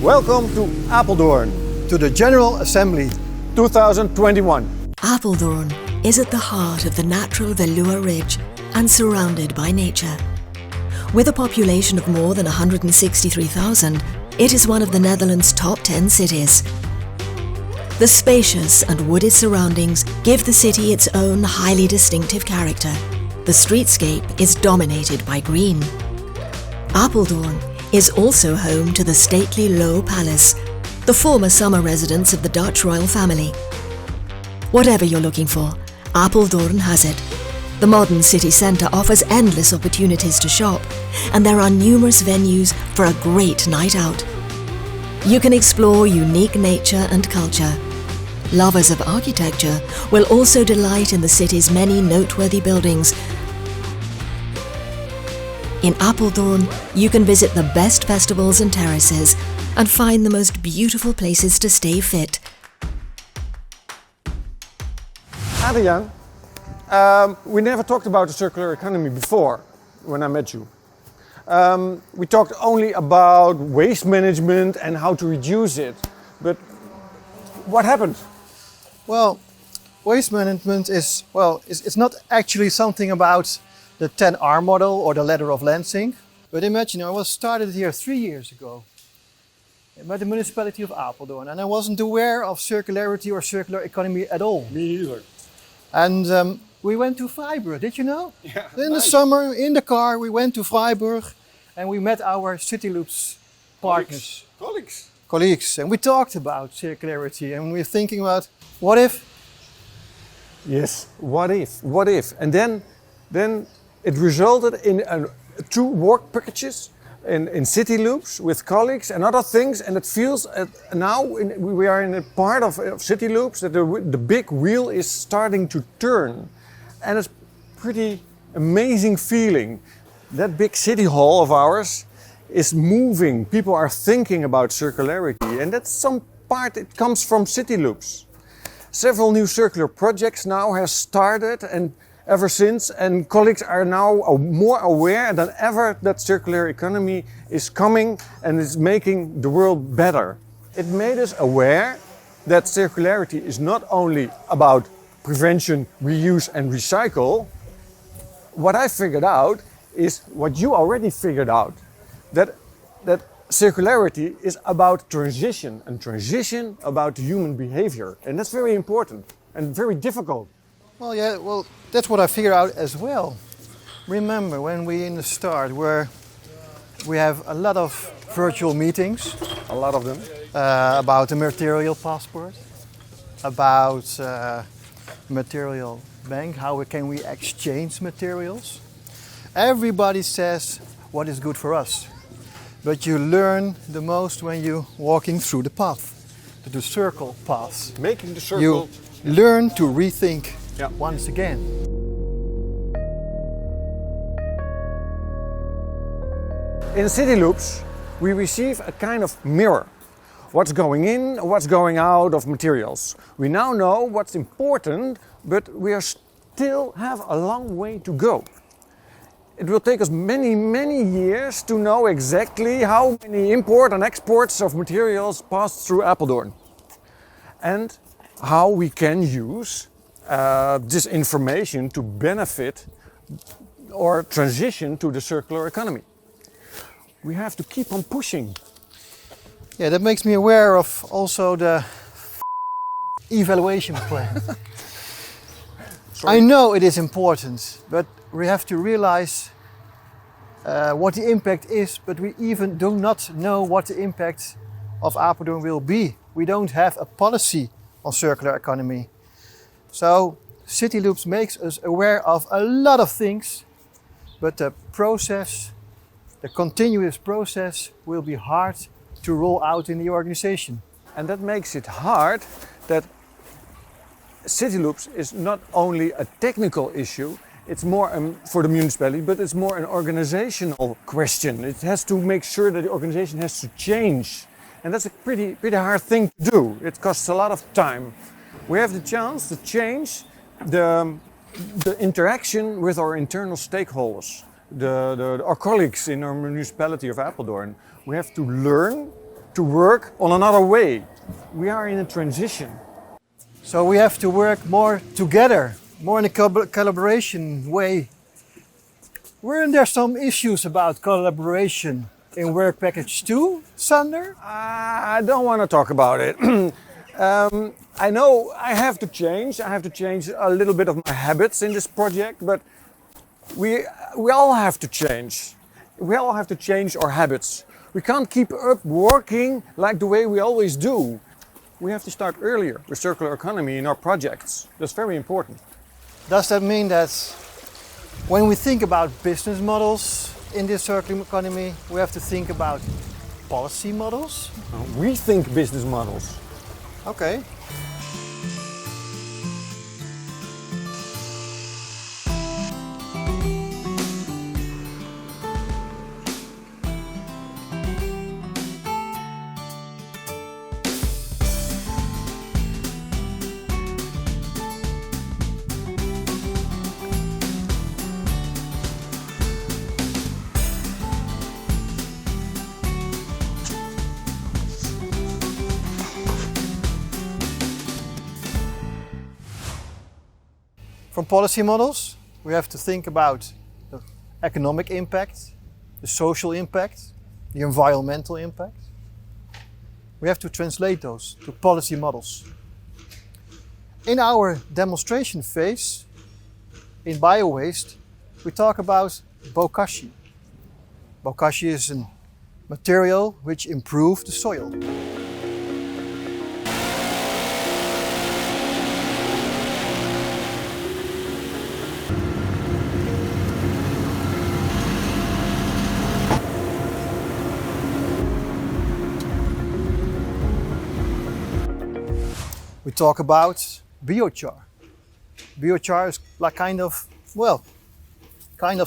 Welcome to Apeldoorn, to the General Assembly 2021. Apeldoorn is at the heart of the natural Veluwe Ridge and surrounded by nature. With a population of more than 163,000, it is one of the Netherlands' top 10 cities. The spacious and wooded surroundings give the city its own highly distinctive character. The streetscape is dominated by green. Apeldoorn is also home to the stately Loo Palace, the former summer residence of the Dutch royal family. Whatever you're looking for, Apeldoorn has it. The modern city centre offers endless opportunities to shop, and there are numerous venues for a great night out. You can explore unique nature and culture. Lovers of architecture will also delight in the city's many noteworthy buildings. In Apeldoorn, you can visit the best festivals and terraces and find the most beautiful places to stay fit. Adriaan, we never talked about the circular economy before when I met you. We talked only about waste management and how to reduce it. But what happened? Well, waste management is, it's not actually something about the 10R model or the ladder of Lansing. But imagine, I was started here 3 years ago by the municipality of Apeldoorn, and I wasn't aware of circularity or circular economy at all. Me either. And we went to Freiburg, did you know? Yeah, in the summer, in the car, we went to Freiburg and we met our Cityloops partners. Colleagues. And we talked about circularity and we were thinking about, what if? Yes, what if? And then it resulted in 2 work packages in Cityloops with colleagues and other things, and it feels now we are in a part of Cityloops that the big wheel is starting to turn, and it's pretty amazing feeling. That big city hall of ours is moving. People are thinking about circularity, and that's some part it comes from Cityloops. Several new circular projects now have started and ever since, and colleagues are now more aware than ever that circular economy is coming and is making the world better. It made us aware that circularity is not only about prevention, reuse and recycle. What I figured out is what you already figured out, that circularity is about transition, and transition about human behavior, and that's very important and very difficult. Well, that's what I figured out as well. Remember when we in the start where we have a lot of virtual meetings. A lot of them. About the material passport, about material bank, how can we exchange materials. Everybody says what is good for us. But you learn the most when you're walking through the path, the circle paths. Making the circle. You learn to rethink. Yeah. Once again. In Cityloops, we receive a kind of mirror. What's going in, what's going out of materials. We now know what's important, but we still have a long way to go. It will take us many years to know exactly how many import and exports of materials pass through Apeldoorn. And how we can use this information to benefit or transition to the circular economy. We have to keep on pushing. Yeah, that makes me aware of also the evaluation plan. I know it is important, but we have to realize what the impact is, but we even do not know what the impact of Apeldoorn will be. We don't have a policy on circular economy. So Cityloops makes us aware of a lot of things, but the continuous process will be hard to roll out in the organization. And that makes it hard that Cityloops is not only a technical issue, it's more for the municipality, but it's more an organizational question. It has to make sure that the organization has to change. And that's a pretty hard thing to do. It costs a lot of time. We have the chance to change the interaction with our internal stakeholders, our colleagues in our municipality of Apeldoorn. We have to learn to work on another way. We are in a transition. So we have to work more together, more in a collaboration way. Weren't there some issues about collaboration in Work Package 2, Sander? I don't want to talk about it. I know I have to change. I have to change a little bit of my habits in this project, but we all have to change. We all have to change our habits. We can't keep up working like the way we always do. We have to start earlier with circular economy in our projects. That's very important. Does that mean that when we think about business models in this circular economy, we have to think about policy models? We think business models. Okay. From policy models, we have to think about the economic impact, the social impact, the environmental impact. We have to translate those to policy models. In our demonstration phase, in biowaste, we talk about bokashi. Bokashi is a material which improves the soil. We talk about biochar. Biochar is like kind of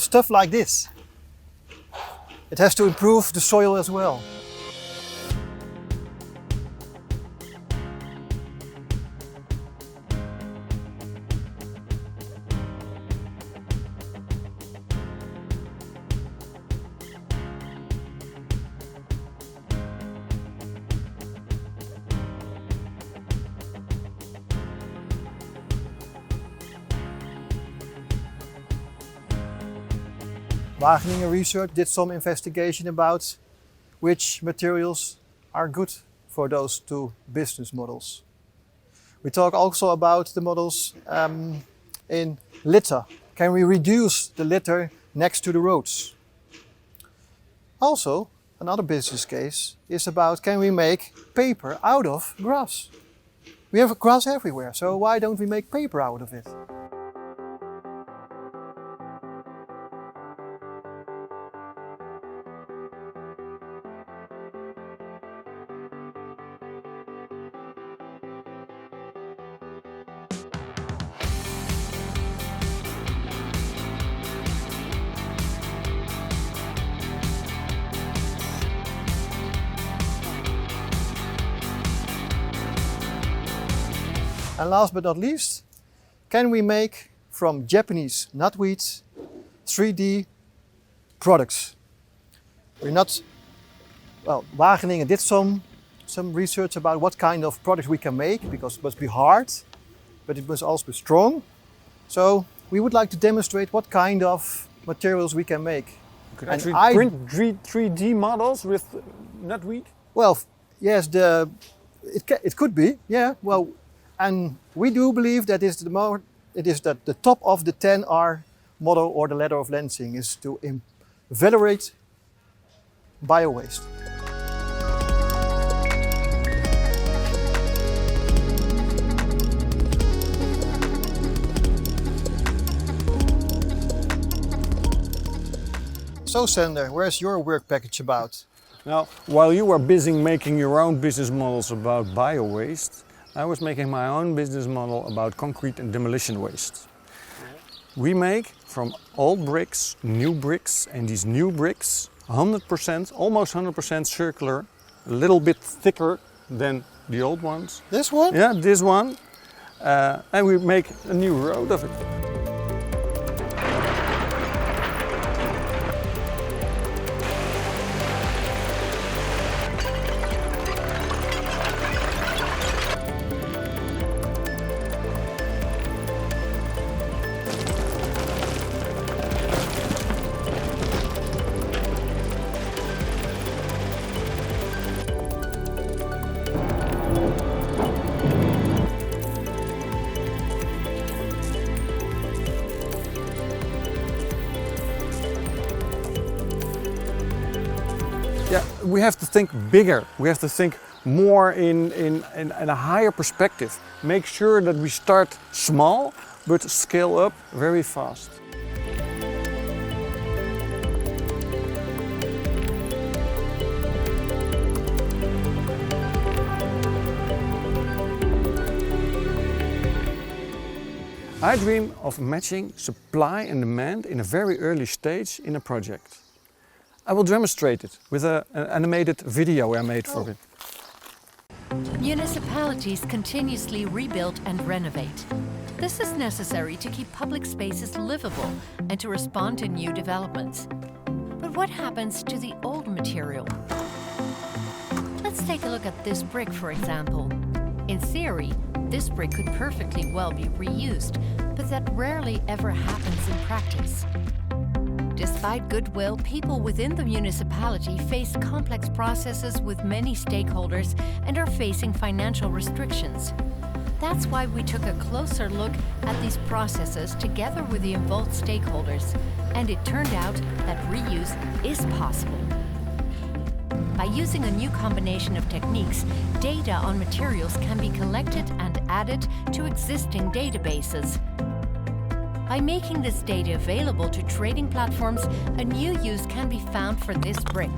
stuff like this. It has to improve the soil as well. Wageningen Research did some investigation about which materials are good for those two business models. We talk also about the models in litter. Can we reduce the litter next to the roads? Also, another business case is about, can we make paper out of grass? We have grass everywhere, so why don't we make paper out of it? And last but not least, can we make from Japanese knotweed 3D products? Wageningen did some research about what kind of products we can make, because it must be hard, but it must also be strong. So we would like to demonstrate what kind of materials we can make. You could actually print 3D models with knotweed? Well, yes, it could be, yeah. Well, and we do believe that the top of the 10R model or the ladder of Lansing is to evaluate biowaste. So Sander, where's your work package about? Now, while you were busy making your own business models about biowaste, I was making my own business model about concrete and demolition waste. We make from old bricks, new bricks, and these new bricks 100%, almost 100% circular, a little bit thicker than the old ones. This one? Yeah, this one. And we make a new road of it. Yeah, we have to think bigger. We have to think more in a higher perspective. Make sure that we start small, but scale up very fast. I dream of matching supply and demand in a very early stage in a project. I will demonstrate it with an animated video I made for it. Municipalities continuously rebuild and renovate. This is necessary to keep public spaces livable and to respond to new developments. But what happens to the old material? Let's take a look at this brick, for example. In theory, this brick could perfectly well be reused, but that rarely ever happens in practice. Despite goodwill, people within the municipality face complex processes with many stakeholders and are facing financial restrictions. That's why we took a closer look at these processes together with the involved stakeholders, and it turned out that reuse is possible. By using a new combination of techniques, data on materials can be collected and added to existing databases. By making this data available to trading platforms, a new use can be found for this brick.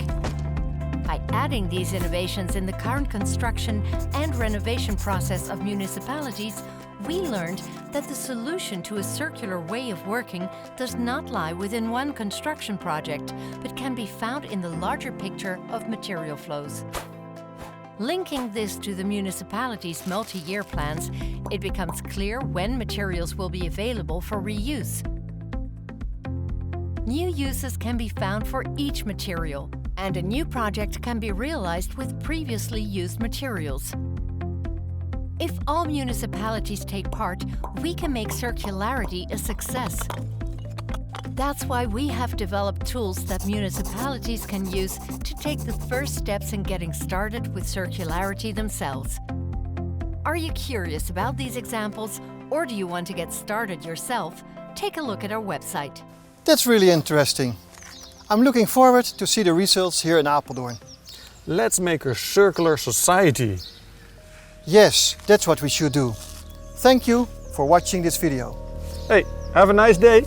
By adding these innovations in the current construction and renovation process of municipalities, we learned that the solution to a circular way of working does not lie within one construction project, but can be found in the larger picture of material flows. Linking this to the municipality's multi-year plans, it becomes clear when materials will be available for reuse. New uses can be found for each material, and a new project can be realized with previously used materials. If all municipalities take part, we can make circularity a success. That's why we have developed tools that municipalities can use to take the first steps in getting started with circularity themselves. Are you curious about these examples, or do you want to get started yourself? Take a look at our website. That's really interesting. I'm looking forward to see the results here in Apeldoorn. Let's make a circular society. Yes, that's what we should do. Thank you for watching this video. Hey, have a nice day.